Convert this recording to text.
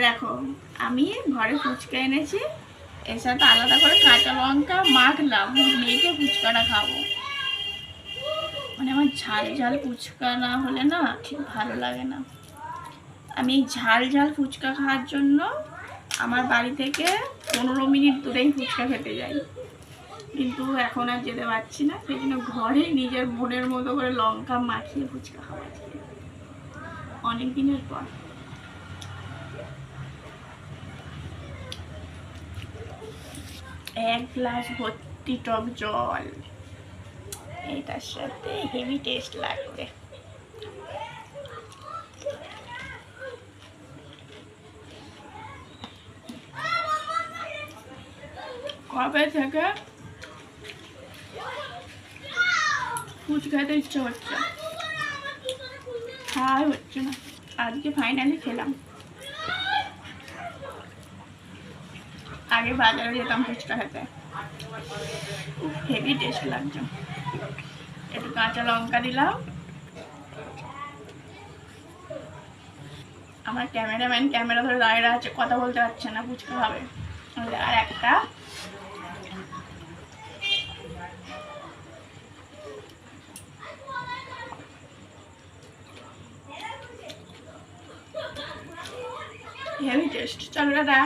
দেখো আমি ঘরে ফুচকা এনেছি, এর সাথে আলাদা করে কাঁচা লঙ্কা মাখলাম, মেখে ফুচকাটা খাবো। মানে আমার ঝাল ঝাল ফুচকা না হলে না ঠিক ভালো লাগে না। আমি এই ঝাল ঝাল ফুচকা খাওয়ার জন্য আমার বাড়ি থেকে 15 মিনিট দূরেই ফুচকা খেতে যাই, কিন্তু এখন আর যেতে পারছি না, সেই জন্য ঘরে নিজের মনের মতো করে লঙ্কা মাখিয়ে ফুচকা খাওয়া যায় অনেক দিনের পর। এক গ্লাস ভর্তি টক জল, এটার সাথে হেভি টেস্ট লাগবে। কবে থেকে ফুচকা খেতে ইচ্ছা হচ্ছে, খাওয়াই হচ্ছে না, আজকে ফাইনালি খেলাম। আগে বাজারে যেতাম ফুচকা খেতে, হেভি টেস্ট লাগছে। একটু কাঁচা লঙ্কা দিলাম। আমার ক্যামেরাম্যান ক্যামেরা ধরে দাঁড়িয়ে আছে, কথা বলতে পারছে না, ফুচকা খাবে। আর একটা হেভি টেস্ট। চলো দাদা।